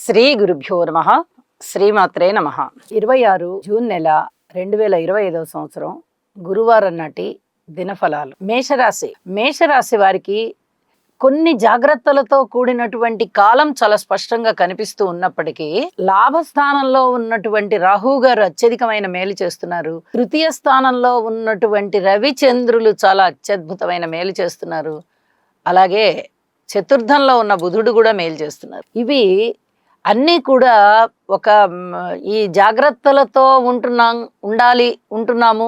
శ్రీ గురుభ్యో నమః. శ్రీమాత్రే నమః. 26 జూన్ నెల 2025 సంవత్సరం గురువారం నాటి దినఫలాలు. మేషరాశి వారికి కొన్ని జాగ్రత్తలతో కూడినటువంటి కాలం చాలా స్పష్టంగా కనిపిస్తూ ఉన్నప్పటికీ లాభస్థానంలో ఉన్నటువంటి రాహు గారు అత్యధికమైన మేలు చేస్తున్నారు. తృతీయ స్థానంలో ఉన్నటువంటి రవిచంద్రులు చాలా అత్యద్భుతమైన మేలు చేస్తున్నారు. అలాగే చతుర్థంలో ఉన్న బుధుడు కూడా మేలు చేస్తున్నారు. ఇవి అన్నీ కూడా ఒక ఈ జాగ్రత్తలతో ఉంటున్నాము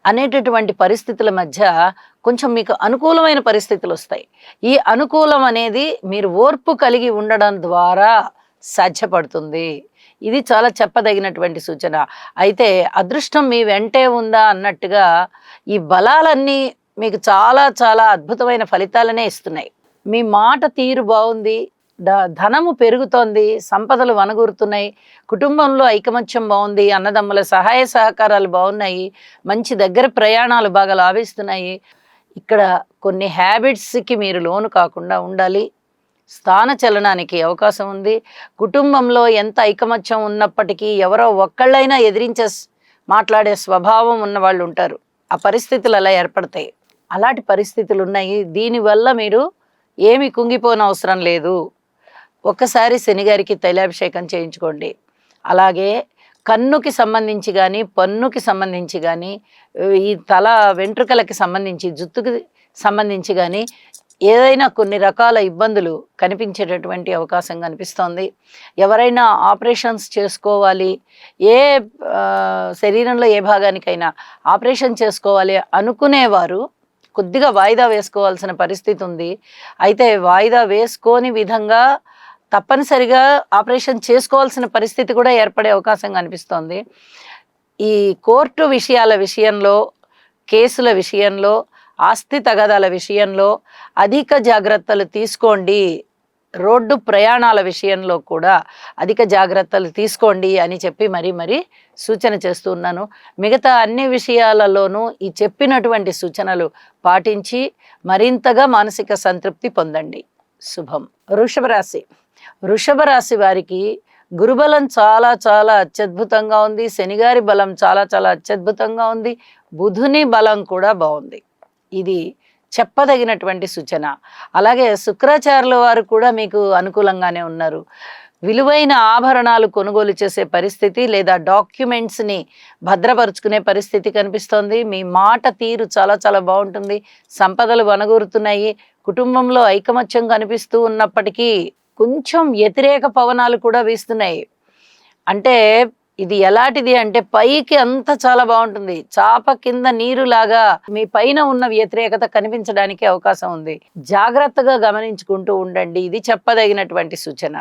అనేటటువంటి పరిస్థితుల మధ్య కొంచెం మీకు అనుకూలమైన పరిస్థితులు వస్తాయి. ఈ అనుకూలం అనేది మీరు ఓర్పు కలిగి ఉండడం ద్వారా సాధ్యపడుతుంది. ఇది చాలా చెప్పదగినటువంటి సూచన. అయితే అదృష్టం మీ వెంటే ఉందా అన్నట్టుగా ఈ బలాలన్నీ మీకు చాలా చాలా అద్భుతమైన ఫలితాలనే ఇస్తున్నాయి. మీ మాట తీరు బాగుంది, ధనము పెరుగుతోంది, సంపదలు వనగూరుతున్నాయి, కుటుంబంలో ఐకమత్యం బాగుంది, అన్నదమ్ముల సహాయ సహకారాలు బాగున్నాయి, మంచి దగ్గర ప్రయాణాలు బాగా లాభిస్తున్నాయి. ఇక్కడ కొన్ని హ్యాబిట్స్కి మీరు లోను కాకుండా ఉండాలి. స్థాన చలనానికి అవకాశం ఉంది. కుటుంబంలో ఎంత ఐకమత్యం ఉన్నప్పటికీ ఎవరో ఒక్కళ్ళైనా ఎదిరించే మాట్లాడే స్వభావం ఉన్న వాళ్ళు ఉంటారు. ఆ పరిస్థితులు అలా ఏర్పడతాయి. అలాంటి పరిస్థితులు ఉన్నాయి. దీనివల్ల మీరు ఏమి కుంగిపోనవసరం లేదు. ఒక్కసారి శనిగారికి తైలాభిషేకం చేయించుకోండి. అలాగే కన్నుకి సంబంధించి కానీ, పన్నుకి సంబంధించి కానీ, ఈ తల వెంట్రుకలకి సంబంధించి, జుట్టుకి సంబంధించి కానీ ఏదైనా కొన్ని రకాల ఇబ్బందులు కనిపించేటటువంటి అవకాశం కనిపిస్తోంది. ఎవరైనా ఆపరేషన్స్ చేసుకోవాలి, ఏ శరీరంలో ఏ భాగానికైనా ఆపరేషన్ చేసుకోవాలి అనుకునేవారు కొద్దిగా వాయిదా వేసుకోవాల్సిన పరిస్థితి ఉంది. అయితే వాయిదా వేసుకోని విధంగా తప్పనిసరిగా ఆపరేషన్ చేసుకోవాల్సిన పరిస్థితి కూడా ఏర్పడే అవకాశం కనిపిస్తోంది. ఈ కోర్టు విషయాల విషయంలో, కేసుల విషయంలో, ఆస్తి తగాదాల విషయంలో అధిక జాగ్రత్తలు తీసుకోండి. రోడ్డు ప్రయాణాల విషయంలో కూడా అధిక జాగ్రత్తలు తీసుకోండి అని చెప్పి మరీ సూచన చేస్తూ ఉన్నాను. మిగతా అన్ని విషయాలలోనూ ఈ చెప్పినటువంటి సూచనలు పాటించి మరింతగా మానసిక సంతృప్తి పొందండి. శుభం. వృషభ రాశి వారికి గురుబలం చాలా చాలా అత్యద్భుతంగా ఉంది. శనిగారి బలం చాలా చాలా అత్యద్భుతంగా ఉంది. బుధుని బలం కూడా బాగుంది. ఇది చెప్పదగినటువంటి సూచన. అలాగే శుక్రాచార్యుల వారు కూడా మీకు అనుకూలంగానే ఉన్నారు. విలువైన ఆభరణాలు కొనుగోలు చేసే పరిస్థితి లేదా డాక్యుమెంట్స్ని భద్రపరుచుకునే పరిస్థితి కనిపిస్తోంది. మీ మాట తీరు చాలా చాలా బాగుంటుంది. సంపదలు వనగూరుతున్నాయి. కుటుంబంలో ఐకమత్యం కనిపిస్తూ ఉన్నప్పటికీ కొంచెం వ్యతిరేక పవనాలు కూడా వీస్తున్నాయి. అంటే ఇది ఎలాంటిది అంటే పైకి అంత చాలా బాగుంటుంది, చాప కింద నీరులాగా మీ పైన ఉన్న వ్యతిరేకత కనిపించడానికి అవకాశం ఉంది. జాగ్రత్తగా గమనించుకుంటూ ఉండండి. ఇది చెప్పదగినటువంటి సూచన.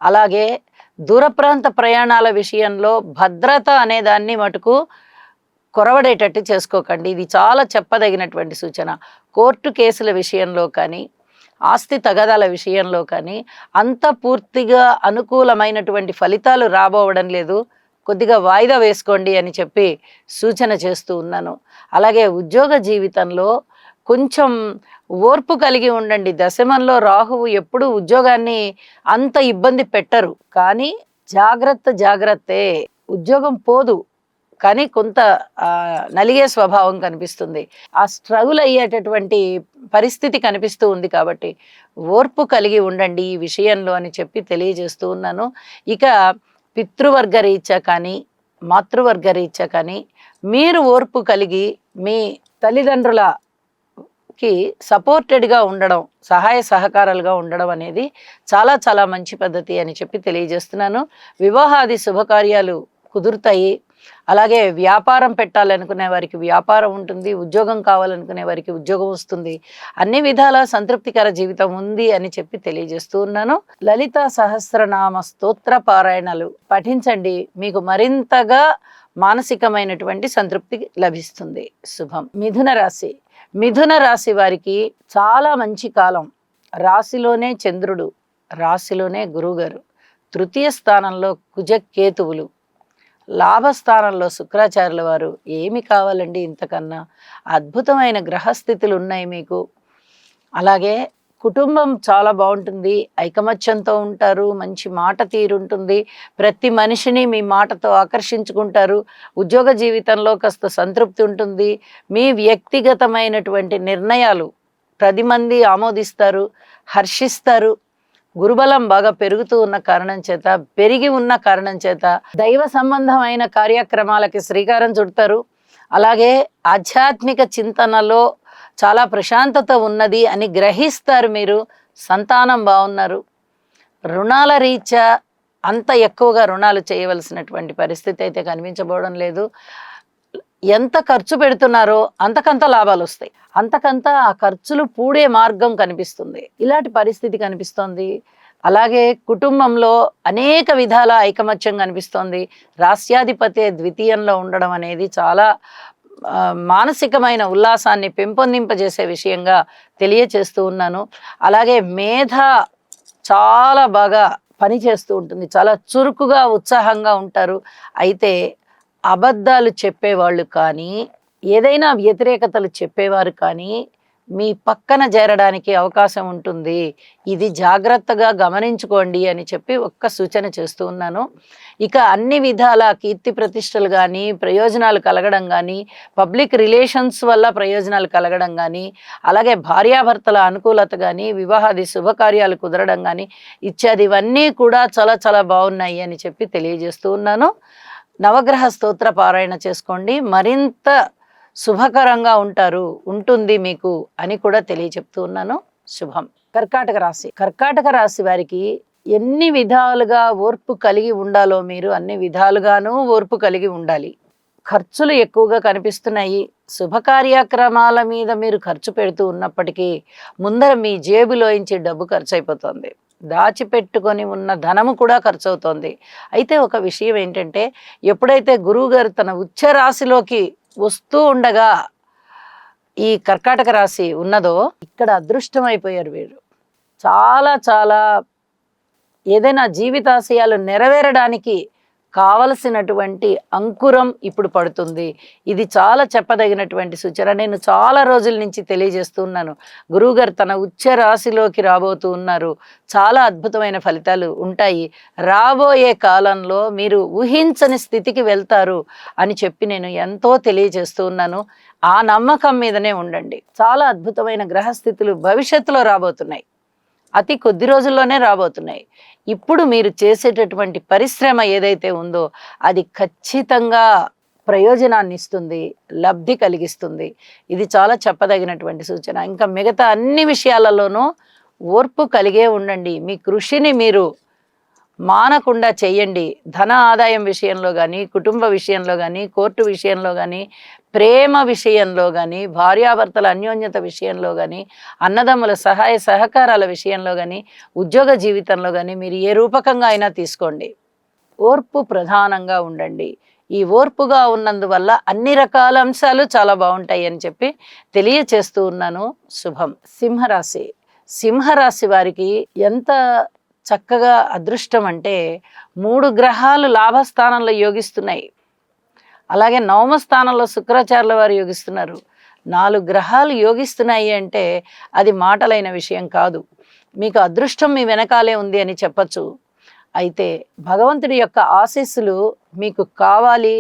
అలాగే దూర ప్రాంత ప్రయాణాల విషయంలో భద్రత అనే దాన్ని మటుకు కొరవడేటట్టు చేసుకోకండి. ఇది చాలా చెప్పదగినటువంటి సూచన. కోర్టు కేసుల విషయంలో కానీ, ఆస్తి తగాదాల విషయంలో కానీ అంత పూర్తిగా అనుకూలమైనటువంటి ఫలితాలు రాబోవడం లేదు. కొద్దిగా వాయిదా వేసుకోండి అని చెప్పి సూచన చేస్తూ ఉన్నాను. అలాగే ఉద్యోగ జీవితంలో కొంచెం ఓర్పు కలిగి ఉండండి. దశమంలో రాహువు ఎప్పుడు ఉద్యోగాన్ని అంత ఇబ్బంది పెట్టరు, కానీ జాగ్రత్తే. ఉద్యోగం పోదు, కానీ కొంత నలిగే స్వభావం కనిపిస్తుంది. ఆ స్ట్రగుల్ అయ్యేటటువంటి పరిస్థితి కనిపిస్తూ ఉంది. కాబట్టి ఓర్పు కలిగి ఉండండి ఈ విషయంలో అని చెప్పి తెలియజేస్తూ ఉన్నాను. ఇక పితృవర్గ రీత్యా కానీ, మాతృవర్గ రీత్యా కానీ మీరు ఓర్పు కలిగి మీ తల్లిదండ్రులకి సపోర్టెడ్గా ఉండడం, సహాయ సహకారాలుగా ఉండడం అనేది చాలా చాలా మంచి పద్ధతి అని చెప్పి తెలియజేస్తున్నాను. వివాహాది శుభకార్యాలు కుదురుతాయి. అలాగే వ్యాపారం పెట్టాలనుకునే వారికి వ్యాపారం ఉంటుంది. ఉద్యోగం కావాలనుకునే వారికి ఉద్యోగం వస్తుంది. అన్ని విధాల సంతృప్తికర జీవితం ఉంది అని చెప్పి తెలియజేస్తూ ఉన్నాను. లలితా సహస్రనామ స్తోత్ర పారాయణలు పఠించండి. మీకు మరింతగా మానసికమైనటువంటి సంతృప్తి లభిస్తుంది. శుభం. మిథున రాశి వారికి చాలా మంచి కాలం. రాశిలోనే చంద్రుడు, రాశిలోనే గురువుగారు, తృతీయ స్థానంలో కుజకేతువులు, లాభస్థానంలో శుక్రాచార్యుల వారు. ఏమి కావాలండి ఇంతకన్నా? అద్భుతమైన గ్రహస్థితులు ఉన్నాయి మీకు. అలాగే కుటుంబం చాలా బాగుంటుంది, ఐకమత్యంతో ఉంటారు, మంచి మాట తీరుంటుంది, ప్రతి మనిషిని మీ మాటతో ఆకర్షించుకుంటారు, ఉద్యోగ జీవితంలో కాస్త సంతృప్తి ఉంటుంది, మీ వ్యక్తిగతమైనటువంటి నిర్ణయాలు 10 మంది ఆమోదిస్తారు, హర్షిస్తారు. గురుబలం బాగా పెరుగుతూ ఉన్న కారణం చేత, పెరిగి ఉన్న కారణం చేత దైవ సంబంధమైన కార్యక్రమాలకి శ్రీకారం చుడతారు. అలాగే ఆధ్యాత్మిక చింతనలో చాలా ప్రశాంతత ఉన్నది అని గ్రహిస్తారు. మీరు సంతానం బాగున్నారు. రుణాల రీత్యా అంత ఎక్కువగా రుణాలు చేయవలసినటువంటి పరిస్థితి అయితే కనిపించబోవడం లేదు. ఎంత ఖర్చు పెడుతున్నారో అంతకంత లాభాలు వస్తాయి, అంతకంత ఆ ఖర్చులు పూడే మార్గం కనిపిస్తుంది. ఇలాంటి పరిస్థితి కనిపిస్తోంది. అలాగే కుటుంబంలో అనేక విధాల ఐకమత్యం కనిపిస్తోంది. రాస్యాధిపతి ద్వితీయంలో ఉండడం అనేది చాలా మానసికమైన ఉల్లాసాన్ని పెంపొందింపజేసే విషయంగా తెలియచేస్తూ ఉన్నాను. అలాగే మేధ చాలా బాగా పనిచేస్తూ ఉంటుంది, చాలా చురుకుగా ఉత్సాహంగా ఉంటారు. అయితే అబద్ధాలు చెప్పేవాళ్ళు కానీ, ఏదైనా వ్యతిరేకతలు చెప్పేవారు కానీ మీ పక్కన చేరడానికి అవకాశం ఉంటుంది. ఇది జాగ్రత్తగా గమనించుకోండి అని చెప్పి ఒక్క సూచన చేస్తూ ఉన్నాను. ఇక అన్ని విధాల కీర్తి ప్రతిష్టలు కానీ, ప్రయోజనాలు కలగడం కానీ, పబ్లిక్ రిలేషన్స్ వల్ల ప్రయోజనాలు కలగడం కానీ, అలాగే భార్యాభర్తల అనుకూలత కానీ, వివాహాది శుభకార్యాలు కుదరడం కానీ ఇత్యాది ఇవన్నీ కూడా చాలా చాలా బాగున్నాయి అని చెప్పి తెలియజేస్తూ ఉన్నాను. నవగ్రహ స్తోత్ర పారాయణ చేసుకోండి, మరింత శుభకరంగా ఉంటుంది మీకు అని కూడా తెలియచెప్తూ ఉన్నాను. శుభం. కర్కాటక రాశి వారికి ఎన్ని విధాలుగా ఓర్పు కలిగి ఉండాలో మీరు అన్ని విధాలుగానూ ఓర్పు కలిగి ఉండాలి. ఖర్చులు ఎక్కువగా కనిపిస్తున్నాయి. శుభకార్యక్రమాల మీద మీరు ఖర్చు పెడుతూ ఉన్నప్పటికీ ముందర మీ జేబులోంచి డబ్బు ఖర్చు అయిపోతుంది. దాచిపెట్టుకొని ఉన్న ధనము కూడా ఖర్చు అవుతోంది. అయితే ఒక విషయం ఏంటంటే, ఎప్పుడైతే గురువు గారు తన ఉచ్చ రాశిలోకి వస్తూ ఉండగా ఈ కర్కాటక రాశి ఉన్నదో, ఇక్కడ అదృష్టం అయిపోయారు వీరు. చాలా చాలా ఏదైనా జీవితాశయాలు నెరవేరడానికి కావలసినటువంటి అంకురం ఇప్పుడు పడుతుంది. ఇది చాలా చెప్పదగినటువంటి సూచన. నేను చాలా రోజుల నుంచి తెలియజేస్తున్నాను, గురువుగారు తన ఉచ్చ రాశిలోకి రాబోతూ ఉన్నారు, చాలా అద్భుతమైన ఫలితాలు ఉంటాయి, రాబోయే కాలంలో మీరు ఊహించని స్థితికి వెళ్తారు అని చెప్పి నేను ఎంతో తెలియజేస్తూ ఉన్నాను. ఆ నమ్మకం మీదనే ఉండండి. చాలా అద్భుతమైన గ్రహస్థితులు భవిష్యత్తులో రాబోతున్నాయి, అతి కొద్ది రోజుల్లోనే రాబోతున్నాయి. ఇప్పుడు మీరు చేసేటటువంటి పరిశ్రమ ఏదైతే ఉందో అది ఖచ్చితంగా ప్రయోజనాన్ని ఇస్తుంది, లబ్ధి కలిగిస్తుంది. ఇది చాలా చెప్పదగినటువంటి సూచన. ఇంకా మిగతా అన్ని విషయాలలోనూ ఓర్పు కలిగే ఉండండి. మీ కృషిని మీరు మానకుండా చేయండి. ధన ఆదాయం విషయంలో కానీ, కుటుంబ విషయంలో కానీ, కోర్టు విషయంలో కానీ, ప్రేమ విషయంలో కానీ, భార్యాభర్తల అన్యోన్యత విషయంలో కానీ, అన్నదమ్ముల సహాయ సహకారాల విషయంలో కానీ, ఉద్యోగ జీవితంలో కానీ మీరు ఏ రూపకంగా అయినా తీసుకోండి, ఓర్పు ప్రధానంగా ఉండండి. ఈ ఓర్పుగా ఉన్నందువల్ల అన్ని రకాల అంశాలు చాలా బాగుంటాయి అని చెప్పి తెలియచేస్తూ ఉన్నాను. శుభం. సింహరాశి వారికి ఎంత చక్కగా అదృష్టం అంటే, 3 గ్రహాలు లాభస్థానంలో యోగిస్తున్నాయి. అలాగే 9వ స్థానంలో శుక్రాచార్యుల వారు యోగిస్తున్నారు. 4 గ్రహాలు యోగిస్తున్నాయి అంటే అది మాటలైన విషయం కాదు. మీకు అదృష్టం మీ వెనకాలే ఉంది అని చెప్పచ్చు. అయితే భగవంతుడి యొక్క ఆశీస్సులు మీకు కావాలి,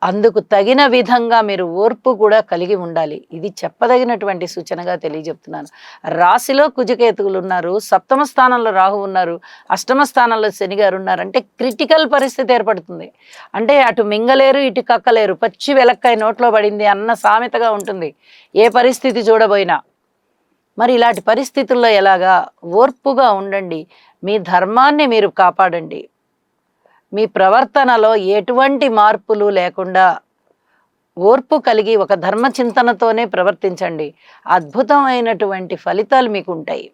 అందుకు తగిన విధంగా మీరు ఓర్పు కూడా కలిగి ఉండాలి. ఇది చెప్పదగినటువంటి సూచనగా తెలియజెప్తున్నాను. రాశిలో కుజకేతువులు ఉన్నారు, 7వ స్థానంలో రాహు ఉన్నారు, 8వ స్థానంలో శని గారు ఉన్నారు. అంటే క్రిటికల్ పరిస్థితి ఏర్పడుతుంది. అంటే అటు మింగలేరు, ఇటు కక్కలేరు, పచ్చి వెలక్కాయ నోట్లో పడింది అన్న సామెతగా ఉంటుంది ఏ పరిస్థితి చూడబోయినా. మరి ఇలాంటి పరిస్థితుల్లో ఎలాగా? ఓర్పుగా ఉండండి, మీ ధర్మాన్ని మీరు కాపాడండి, మీ ప్రవర్తనలో ఎటువంటి మార్పులు లేకుండా ఓర్పు కలిగి ఒక ధర్మ చింతనతోనే ప్రవర్తించండి. అద్భుతమైనటువంటి ఫలితాలు మీకు ఉంటాయి.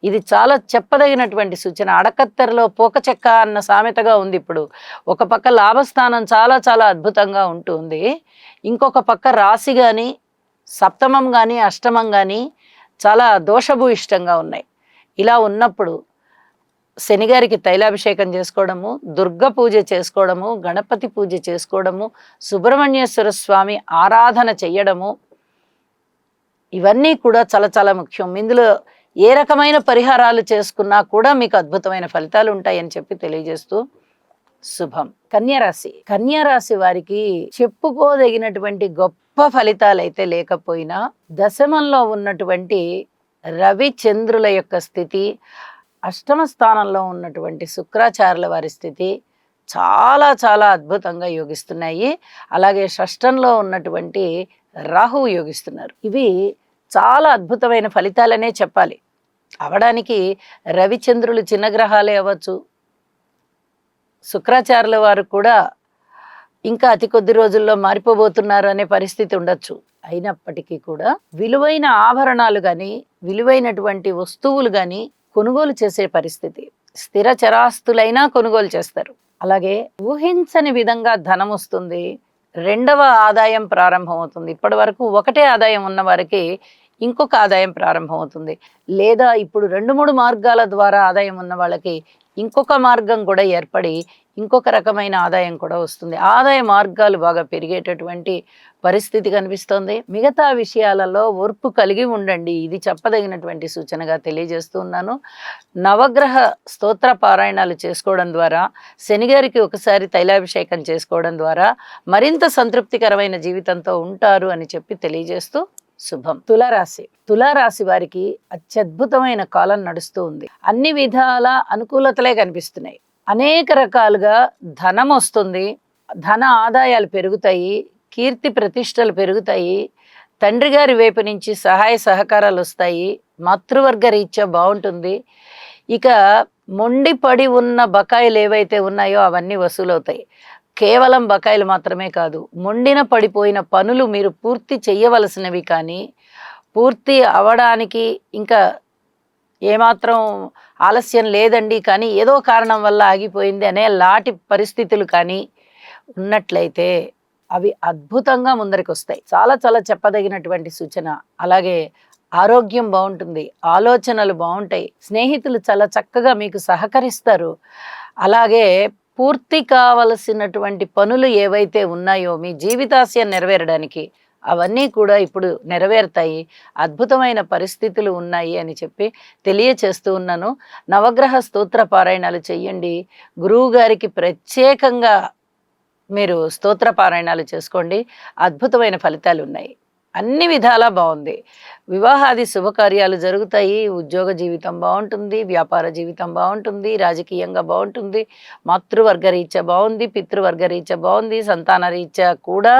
ఇది చాలా చెప్పదగినటువంటి సూచన. అడకత్తెరలో పోక చెక్క అన్న సామెతగా ఉంది. ఇప్పుడు ఒక పక్క లాభస్థానం చాలా చాలా అద్భుతంగా ఉంటుంది, ఇంకొక పక్క రాశి కానీ, సప్తమం కానీ, అష్టమం కానీ చాలా దోషభూయిష్టంగా ఉన్నాయి. ఇలా ఉన్నప్పుడు శనిగారికి తైలాభిషేకం చేసుకోవడము, దుర్గ పూజ చేసుకోవడము, గణపతి పూజ చేసుకోవడము, సుబ్రహ్మణ్యేశ్వర స్వామి ఆరాధన చెయ్యడము, ఇవన్నీ కూడా చాలా చాలా ముఖ్యం. ఇందులో ఏ రకమైన పరిహారాలు చేసుకున్నా కూడా మీకు అద్భుతమైన ఫలితాలు ఉంటాయని చెప్పి తెలియజేస్తూ శుభం. కన్యారాశి వారికి చెప్పుకోదగినటువంటి గొప్ప ఫలితాలు అయితే లేకపోయినా దశమంలో ఉన్నటువంటి రవి చంద్రుల యొక్క స్థితి, అష్టమ స్థానంలో ఉన్నటువంటి శుక్రాచార్యుల వారి స్థితి చాలా చాలా అద్భుతంగా యోగిస్తున్నాయి. అలాగే షష్టంలో ఉన్నటువంటి రాహువు యోగిస్తున్నారు. ఇవి చాలా అద్భుతమైన ఫలితాలనే చెప్పాలి. అవడానికి రవిచంద్రులు చిన్న గ్రహాలే అవ్వచ్చు, శుక్రాచార్యుల వారు కూడా ఇంకా అతి కొద్ది రోజుల్లో మారిపోబోతున్నారు అనే పరిస్థితి ఉండొచ్చు. అయినప్పటికీ కూడా విలువైన ఆభరణాలు కానీ విలువైనటువంటి వస్తువులు కానీ కొనుగోలు చేసే పరిస్థితి, స్థిర చరాస్తులైనా కొనుగోలు చేస్తారు. అలాగే ఊహించని విధంగా ధనం వస్తుంది, రెండవ ఆదాయం ప్రారంభమవుతుంది. ఇప్పటి వరకు ఒకటే ఆదాయం ఉన్న వారికి ఇంకొక ఆదాయం ప్రారంభమవుతుంది. లేదా ఇప్పుడు 2-3 మార్గాల ద్వారా ఆదాయం ఉన్న వాళ్ళకి ఇంకొక మార్గం కూడా ఏర్పడి ఇంకొక రకమైన ఆదాయం కూడా వస్తుంది. ఆదాయ మార్గాలు బాగా పెరిగేటటువంటి పరిస్థితి కనిపిస్తోంది. మిగతా విషయాలలో ఓర్పు కలిగి ఉండండి, ఇది చెప్పదగినటువంటి సూచనగా తెలియజేస్తూ ఉన్నాను. నవగ్రహ స్తోత్ర పారాయణాలు చేసుకోవడం ద్వారా, శనిగారికి ఒకసారి తైలాభిషేకం చేసుకోవడం ద్వారా మరింత సంతృప్తికరమైన జీవితంతో ఉంటారు అని చెప్పి తెలియజేస్తూ శుభం. తులారాశి వారికి అత్యద్భుతమైన కాలం నడుస్తూ ఉంది. అన్ని విధాల అనుకూలతలే కనిపిస్తున్నాయి. అనేక రకాలుగా ధనం వస్తుంది, ధన ఆదాయాలు పెరుగుతాయి, కీర్తి ప్రతిష్టలు పెరుగుతాయి, తండ్రి గారి వైపు నుంచి సహాయ సహకారాలు వస్తాయి, మాతృవర్గ రీత్యా బాగుంటుంది. ఇక మొండి పడి ఉన్న బకాయిలు ఏవైతే ఉన్నాయో అవన్నీ వసూలవుతాయి. కేవలం బకాయిలు మాత్రమే కాదు, మొండిన పడిపోయిన పనులు మీరు పూర్తి చేయవలసినవి కానీ పూర్తి అవడానికి ఇంకా ఏమాత్రం ఆలస్యం లేదండి కానీ ఏదో కారణం వల్ల ఆగిపోయింది అనే లాంటి పరిస్థితులు కానీ ఉన్నట్లయితే అవి అద్భుతంగా ముందరికి వస్తాయి. చాలా చాలా చెప్పదగినటువంటి సూచన. అలాగే ఆరోగ్యం బాగుంటుంది, ఆలోచనలు బాగుంటాయి, స్నేహితులు చాలా చక్కగా మీకు సహకరిస్తారు. అలాగే పూర్తి కావలసినటువంటి పనులు ఏవైతే ఉన్నాయో మీ జీవితాశయం నెరవేరడానికి అవన్నీ కూడా ఇప్పుడు నెరవేరుతాయి. అద్భుతమైన పరిస్థితులు ఉన్నాయి అని చెప్పి తెలియచేస్తూ ఉన్నాను. నవగ్రహ స్తోత్ర పారాయణాలు చెయ్యండి. గురువు గారికి ప్రత్యేకంగా మీరు స్తోత్ర పారాయణాలు చేసుకోండి. అద్భుతమైన ఫలితాలు ఉన్నాయి. అన్ని విధాలా బాగుంది. వివాహాది శుభకార్యాలు జరుగుతాయి, ఉద్యోగ జీవితం బాగుంటుంది, వ్యాపార జీవితం బాగుంటుంది, రాజకీయంగా బాగుంటుంది, మాతృవర్గ రీత్యా బాగుంది, పితృవర్గ రీత్యా బాగుంది, సంతాన రీత్యా కూడా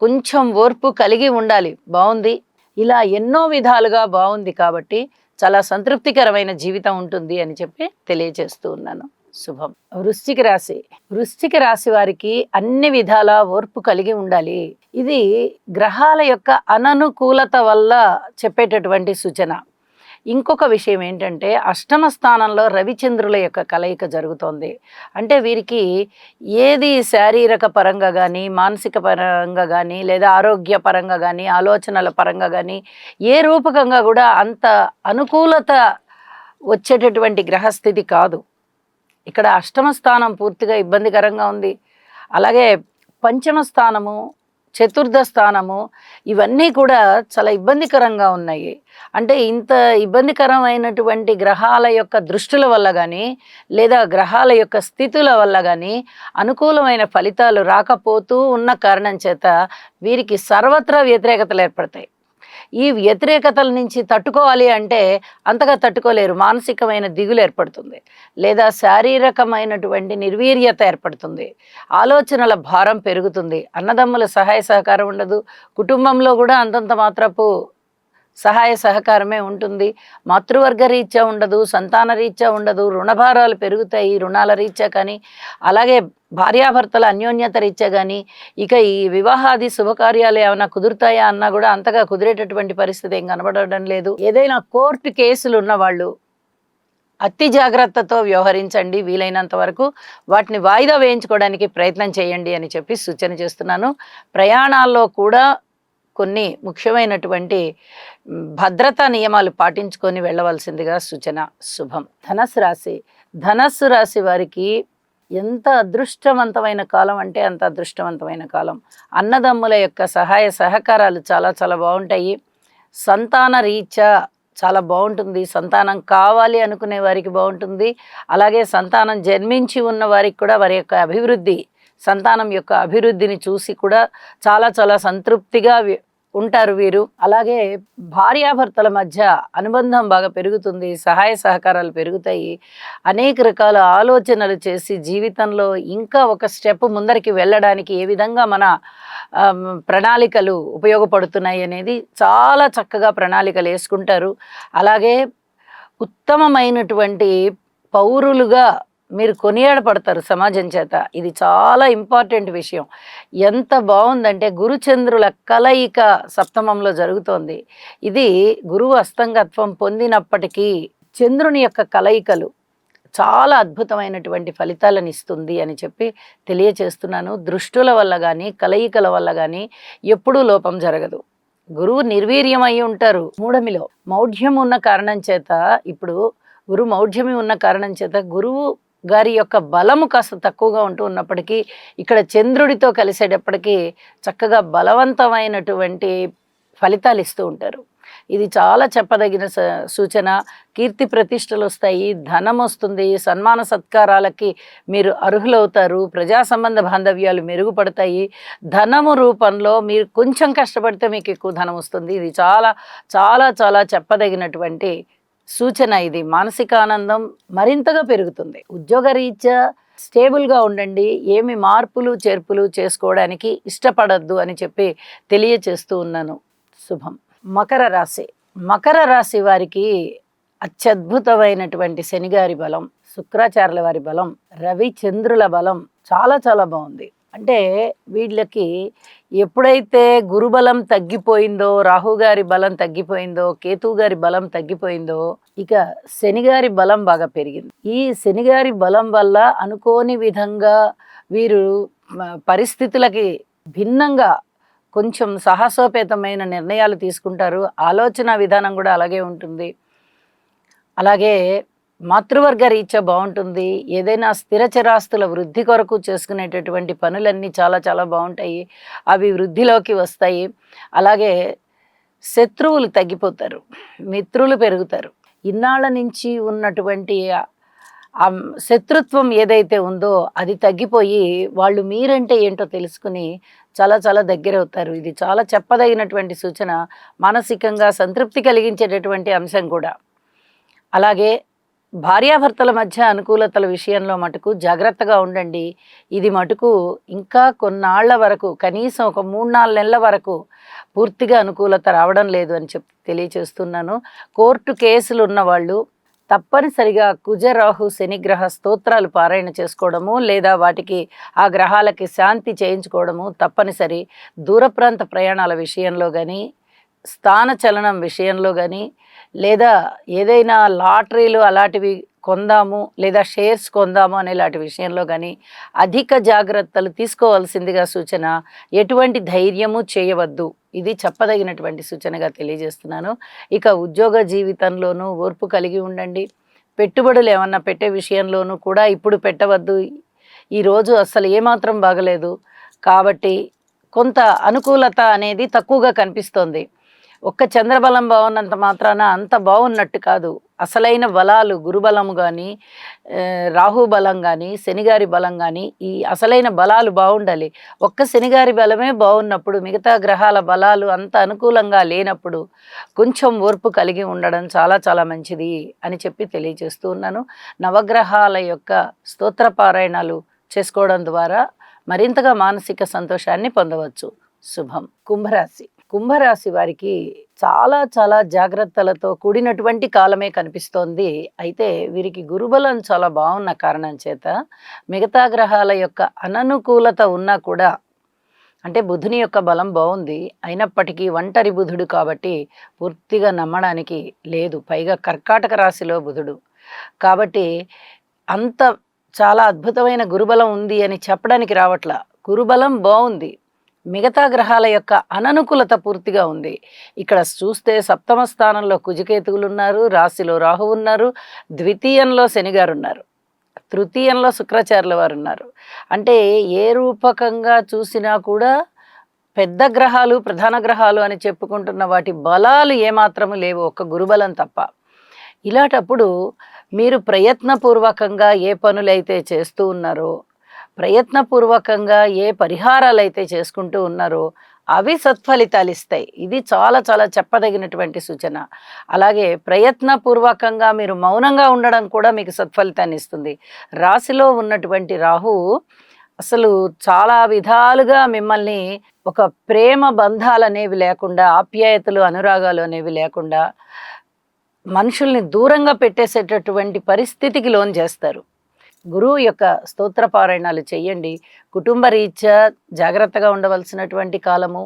కొంచెం ఓర్పు కలిగి ఉండాలి, బాగుంది. ఇలా ఎన్నో విధాలుగా బాగుంది కాబట్టి చాలా సంతృప్తికరమైన జీవితం ఉంటుంది అని చెప్పి తెలియజేస్తూ ఉన్నాను. శుభం. వృశ్చిక రాశి వారికి అన్ని విధాల ఓర్పు కలిగి ఉండాలి. ఇది గ్రహాల యొక్క అననుకూలత వల్ల చెప్పేటటువంటి సూచన. ఇంకొక విషయం ఏంటంటే అష్టమ స్థానంలో రవిచంద్రుల యొక్క కలయిక జరుగుతోంది. అంటే వీరికి ఏది శారీరక పరంగా కానీ మానసిక పరంగా కానీ లేదా ఆరోగ్య పరంగా కానీ ఆలోచనల పరంగా కానీ ఏ రూపకంగా కూడా అంత అనుకూలత వచ్చేటటువంటి గ్రహస్థితి కాదు. ఇక్కడ అష్టమ స్థానం పూర్తిగా ఇబ్బందికరంగా ఉంది. అలాగే పంచమ స్థానము, చతుర్థ స్థానము ఇవన్నీ కూడా చాలా ఇబ్బందికరంగా ఉన్నాయి. అంటే ఇంత ఇబ్బందికరమైనటువంటి గ్రహాల యొక్క దృష్టుల వల్ల కానీ లేదా గ్రహాల యొక్క స్థితుల వల్ల కానీ అనుకూలమైన ఫలితాలు రాకపోతూ ఉన్న కారణం చేత వీరికి సర్వత్రా వ్యతిరేకతలు ఏర్పడతాయి. ఈ వ్యతిరేకతల నుంచి తట్టుకోవాలి అంటే అంతగా తట్టుకోలేరు. మానసికమైన దిగులు ఏర్పడుతుంది, లేదా శారీరకమైనటువంటి నిర్వీర్యత ఏర్పడుతుంది, ఆలోచనల భారం పెరుగుతుంది, అన్నదమ్ముల సహాయ సహకారం ఉండదు, కుటుంబంలో కూడా అంతంత మాత్రపు సహాయ సహకారమే ఉంటుంది, మాతృవర్గ రీత్యా ఉండదు, సంతాన రీత్యా ఉండదు, రుణభారాలు పెరుగుతాయి రుణాల రీత్యా కానీ, అలాగే భార్యాభర్తల అన్యోన్యత రీత్యా కానీ, ఇక ఈ వివాహాది శుభకార్యాలు ఏమైనా కుదురుతాయా అన్నా కూడా అంతగా కుదిరేటటువంటి పరిస్థితి ఏం కనబడడం లేదు. ఏదైనా కోర్టు కేసులు ఉన్నవాళ్ళు అతి జాగ్రత్తతో వ్యవహరించండి. వీలైనంత వరకు వాటిని వాయిదా వేయించుకోవడానికి ప్రయత్నం చేయండి అని చెప్పి సూచన చేస్తున్నాను. ప్రయాణాల్లో కూడా కొన్ని ముఖ్యమైనటువంటి భద్రతా నియమాలు పాటించుకొని వెళ్ళవలసిందిగా సూచన. శుభం. ధనస్సు రాశి వారికి ఎంత అదృష్టవంతమైన కాలం అంటే అంత అదృష్టవంతమైన కాలం. అన్నదమ్ముల యొక్క సహాయ సహకారాలు చాలా చాలా బాగుంటాయి. సంతాన రీత్యా చాలా బాగుంటుంది. సంతానం కావాలి అనుకునే వారికి బాగుంటుంది. అలాగే సంతానం జన్మించి ఉన్న వారికి కూడా వారి యొక్క అభివృద్ధి, సంతానం యొక్క అభివృద్ధిని చూసి కూడా చాలా చాలా సంతృప్తిగా ఉంటారు వీరు. అలాగే భార్యాభర్తల మధ్య అనుబంధం బాగా పెరుగుతుంది, సహాయ సహకారాలు పెరుగుతాయి. అనేక రకాల ఆలోచనలు చేసి జీవితంలో ఇంకా ఒక స్టెప్ ముందరికి వెళ్ళడానికి ఏ విధంగా మన ప్రణాళికలు ఉపయోగపడుతున్నాయి అనేది చాలా చక్కగా ప్రణాళికలు వేసుకుంటారు. అలాగే ఉత్తమమైనటువంటి పౌరులుగా మీరు కొనియాడపడతారు సమాజం చేత. ఇది చాలా ఇంపార్టెంట్ విషయం. ఎంత బాగుందంటే గురుచంద్రుల కలయిక సప్తమంలో జరుగుతోంది. ఇది గురువు అస్తంగత్వం పొందినప్పటికీ చంద్రుని యొక్క కలయికలు చాలా అద్భుతమైనటువంటి ఫలితాలను ఇస్తుంది అని చెప్పి తెలియచేస్తున్నాను. దృష్టుల వల్ల కానీ కలయికల వల్ల కానీ ఎప్పుడూ లోపం జరగదు. గురువు నిర్వీర్యం అయి ఉంటారు మూఢమిలో. మౌఢ్యం ఉన్న కారణం చేత, ఇప్పుడు గురువు మౌఢ్యమి ఉన్న కారణం చేత గురువు గారి యొక్క బలము కాస్త తక్కువగా ఉంటూ ఉన్నప్పటికీ ఇక్కడ చంద్రుడితో కలిసేటప్పటికీ చక్కగా బలవంతమైనటువంటి ఫలితాలు ఇస్తూ ఉంటారు. ఇది చాలా చెప్పదగిన సూచన. కీర్తి ప్రతిష్టలు వస్తాయి, ధనం వస్తుంది, సన్మాన సత్కారాలకి మీరు అర్హులవుతారు, ప్రజా సంబంధ బాంధవ్యాలు మెరుగుపడతాయి. ధనము రూపంలో మీరు కొంచెం కష్టపడితే మీకు ఎక్కువ ధనం వస్తుంది. ఇది చాలా చాలా చాలా చెప్పదగినటువంటి సూచన. ఇది మానసిక ఆనందం మరింతగా పెరుగుతుంది. ఉద్యోగరీత్యా స్టేబుల్గా ఉండండి, ఏమి మార్పులు చేర్పులు చేసుకోవడానికి ఇష్టపడద్దు అని చెప్పి తెలియచేస్తూ ఉన్నాను. శుభం. మకర రాశి. మకర రాశి వారికి అత్యద్భుతమైనటువంటి శనిగారి బలం, శుక్రాచార్యుల వారి బలం, రవి చంద్రుల బలం చాలా చాలా బాగుంది. అంటే వీళ్ళకి ఎప్పుడైతే గురుబలం తగ్గిపోయిందో, రాహుగారి బలం తగ్గిపోయిందో, కేతు గారి బలం తగ్గిపోయిందో, ఇక శనిగారి బలం బాగా పెరిగింది. ఈ శనిగారి బలం వల్ల అనుకోని విధంగా వీరు పరిస్థితులకి భిన్నంగా కొంచెం సాహసోపేతమైన నిర్ణయాలు తీసుకుంటారు. ఆలోచన విధానం కూడా అలాగే ఉంటుంది. అలాగే మాతృవర్గ రీత్యా బాగుంటుంది. ఏదైనా స్థిర చరాస్తుల వృద్ధి కొరకు చేసుకునేటటువంటి పనులన్నీ చాలా చాలా బాగుంటాయి, అవి వృద్ధిలోకి వస్తాయి. అలాగే శత్రువులు తగ్గిపోతారు, మిత్రులు పెరుగుతారు. ఇన్నాళ్ళ నుంచి ఉన్నటువంటి శత్రుత్వం ఏదైతే ఉందో అది తగ్గిపోయి వాళ్ళు మీరంటే ఏంటో తెలుసుకుని చాలా చాలా దగ్గర అవుతారు. ఇది చాలా చెప్పదగినటువంటి సూచన, మానసికంగా సంతృప్తి కలిగించేటటువంటి అంశం కూడా. అలాగే భార్యాభర్తల మధ్య అనుకూలతల విషయంలో మటుకు జాగ్రత్తగా ఉండండి. ఇది మటుకు ఇంకా కొన్నాళ్ల వరకు, కనీసం ఒక 3-4 నెలల వరకు పూర్తిగా అనుకూలత రావడం లేదు అని చెప్పి తెలియచేస్తున్నాను. కోర్టు కేసులు ఉన్నవాళ్ళు తప్పనిసరిగా కుజరాహు శనిగ్రహ స్తోత్రాలు పారాయణ చేసుకోవడము, లేదా వాటికి ఆ గ్రహాలకి శాంతి చేయించుకోవడము తప్పనిసరి. దూర ప్రాంత ప్రయాణాల విషయంలో కానీ, స్థాన చలనం విషయంలో కానీ, లేదా ఏదైనా లాటరీలు అలాంటివి కొందాము లేదా షేర్స్ కొందాము అనేలాంటి విషయంలో కానీ అధిక జాగ్రత్తలు తీసుకోవాల్సిందిగా సూచన. ఎటువంటి ధైర్యము చేయవద్దు, ఇది చెప్పదగినటువంటి సూచనగా తెలియజేస్తున్నాను. ఇక ఉద్యోగ జీవితంలోనూ ఓర్పు కలిగి ఉండండి. పెట్టుబడులు ఏమన్నా పెట్టే విషయంలోనూ కూడా ఇప్పుడు పెట్టవద్దు. ఈరోజు అస్సలు ఏమాత్రం బాగలేదు కాబట్టి కొంత అనుకూలత అనేది తక్కువగా కనిపిస్తోంది. ఒక్క చంద్రబలం బాగున్నంత మాత్రాన అంత బాగున్నట్టు కాదు. అసలైన బలాలు గురుబలము కానీ, రాహుబలం కానీ, శనిగారి బలం కానీ, ఈ అసలైన బలాలు బాగుండాలి. ఒక్క శనిగారి బలమే బాగున్నప్పుడు మిగతా గ్రహాల బలాలు అంత అనుకూలంగా లేనప్పుడు కొంచెం ఓర్పు కలిగి ఉండడం చాలా చాలా మంచిది అని చెప్పి తెలియజేస్తూ ఉన్నాను. నవగ్రహాల యొక్క స్తోత్రపారాయణాలు చేసుకోవడం ద్వారా మరింతగా మానసిక సంతోషాన్ని పొందవచ్చు. శుభం. కుంభరాశి. కుంభరాశి వారికి చాలా చాలా జాగ్రత్తలతో కూడినటువంటి కాలమే కనిపిస్తోంది. అయితే వీరికి గురుబలం చాలా బాగున్న కారణం చేత మిగతా గ్రహాల యొక్క అననుకూలత ఉన్నా కూడా, అంటే బుధుని యొక్క బలం బాగుంది అయినప్పటికీ ఒంటరి బుధుడు కాబట్టి పూర్తిగా నమ్మడానికి లేదు. పైగా కర్కాటక రాశిలో బుధుడు కాబట్టి అంత చాలా అద్భుతమైన గురుబలం ఉంది అని చెప్పడానికి రావట్లా. గురుబలం బాగుంది, మిగతా గ్రహాల యొక్క అననుకూలత పూర్తిగా ఉంది. ఇక్కడ చూస్తే సప్తమ స్థానంలో కుజకేతువులు ఉన్నారు, రాశిలో రాహు ఉన్నారు, ద్వితీయంలో శనిగారు ఉన్నారు, తృతీయంలో శుక్రాచార్యుల వారు ఉన్నారు. అంటే ఏ రూపకంగా చూసినా కూడా పెద్ద గ్రహాలు, ప్రధాన గ్రహాలు అని చెప్పుకుంటున్న వాటి బలాలు ఏమాత్రము లేవు, ఒక్క గురుబలం తప్ప. ఇలాంటప్పుడు మీరు ప్రయత్నపూర్వకంగా ఏ పనులైతే చేస్తూ ఉన్నారో, ప్రయత్నపూర్వకంగా ఏ పరిహారాలైతే చేసుకుంటూ ఉన్నారో అవి సత్ఫలితాలు ఇస్తాయి. ఇది చాలా చాలా చెప్పదగినటువంటి సూచన. అలాగే ప్రయత్నపూర్వకంగా మీరు మౌనంగా ఉండడం కూడా మీకు సత్ఫలితాన్ని ఇస్తుంది. రాశిలో ఉన్నటువంటి రాహువు అసలు చాలా విధాలుగా మిమ్మల్ని ఒక ప్రేమ బంధాలనేవి లేకుండా, ఆప్యాయతలు, అనురాగాలు అనేవి లేకుండా మనుషుల్ని దూరంగా పెట్టేసేటటువంటి పరిస్థితికి లోన్ చేస్తారు. గురువు యొక్క స్తోత్ర పారాయణాలు చెయ్యండి. కుటుంబ రీత్యా జాగ్రత్తగా ఉండవలసినటువంటి కాలము,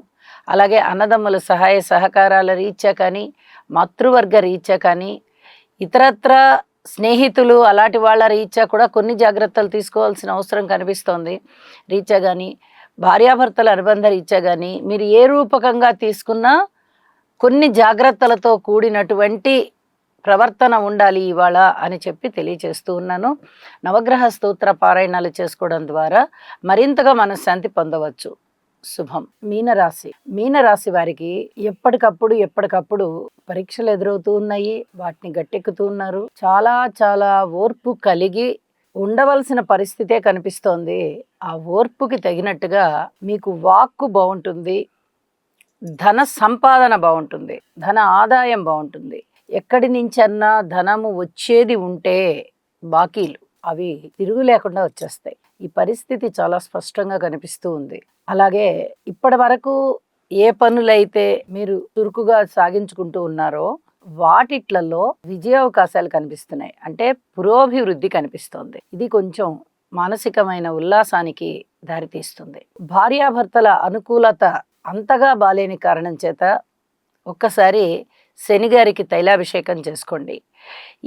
అలాగే అన్నదమ్ముల సహాయ సహకారాల రీత్యా కానీ, మాతృవర్గ రీత్యా కానీ, ఇతరత్ర స్నేహితులు అలాంటి వాళ్ళ రీత్యా కూడా కొన్ని జాగ్రత్తలు తీసుకోవాల్సిన అవసరం కనిపిస్తోంది. రీత్యా కానీ, భార్యాభర్తల అనుబంధ రీత్యా కానీ మీరు ఏ రూపకంగా తీసుకున్నా కొన్ని జాగ్రత్తలతో కూడినటువంటి ప్రవర్తన ఉండాలి ఇవాళ అని చెప్పి తెలియచేస్తూ ఉన్నాను. నవగ్రహ స్తోత్ర పారాయణాలు చేసుకోవడం ద్వారా మరింతగా మనశ్శాంతి పొందవచ్చు. శుభం. మీనరాశి వారికి ఎప్పటికప్పుడు పరీక్షలు ఎదురవుతూ ఉన్నాయి, వాటిని గట్టెక్కుతూ ఉన్నారు. చాలా చాలా ఓర్పు కలిగి ఉండవలసిన పరిస్థితే కనిపిస్తోంది. ఆ ఓర్పుకి తగినట్టుగా మీకు వాక్కు బాగుంటుంది, ధన సంపాదన బాగుంటుంది, ధన ఆదాయం బాగుంటుంది. ఎక్కడి నుంచన్నా ధనము వచ్చేది ఉంటే బాకీలు అవి తిరుగు లేకుండా వచ్చేస్తాయి. ఈ పరిస్థితి చాలా స్పష్టంగా కనిపిస్తూ ఉంది. అలాగే ఇప్పటి వరకు ఏ పనులైతే మీరు చురుకుగా సాగించుకుంటూ ఉన్నారో వాటిట్లలో విజయావకాశాలు కనిపిస్తున్నాయి. అంటే పురోభివృద్ధి కనిపిస్తోంది. ఇది కొంచెం మానసికమైన ఉల్లాసానికి దారితీస్తుంది. భార్యాభర్తల అనుకూలత అంతగా బాలేని కారణం చేత ఒక్కసారి శనిగారికి తైలాభిషేకం చేసుకోండి.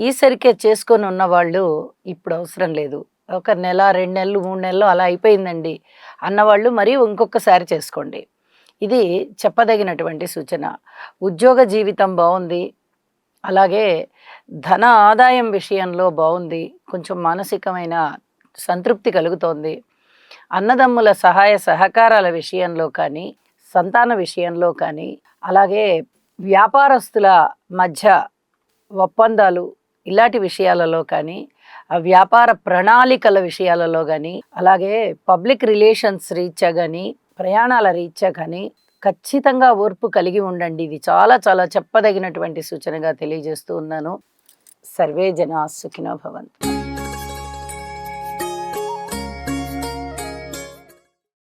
ఈసరికే చేసుకొని ఉన్నవాళ్ళు ఇప్పుడు అవసరం లేదు, ఒక నెల, 2 నెలలు, 3 నెలలు అలా అయిపోయిందండి అన్నవాళ్ళు మరి ఇంకొకసారి చేసుకోండి. ఇది చెప్పదగినటువంటి సూచన. ఉద్యోగ జీవితం బాగుంది, అలాగే ధన ఆదాయం విషయంలో బాగుంది, కొంచెం మానసికమైన సంతృప్తి కలుగుతోంది. అన్నదమ్ముల సహాయ సహకారాల విషయంలో కానీ, సంతాన విషయంలో కానీ, అలాగే వ్యాపారస్తుల మధ్య ఒప్పందాలు ఇలాంటి విషయాలలో కానీ, వ్యాపార ప్రణాళికల విషయాలలో కానీ, అలాగే పబ్లిక్ రిలేషన్స్ రీత్యా కానీ, ప్రయాణాల రీత్యా కానీ ఖచ్చితంగా ఓర్పు కలిగి ఉండండి. ఇది చాలా చాలా చెప్పదగినటువంటి సూచనగా తెలియజేస్తూ ఉన్నాను. సర్వే జనా సుఖినో భవంతు.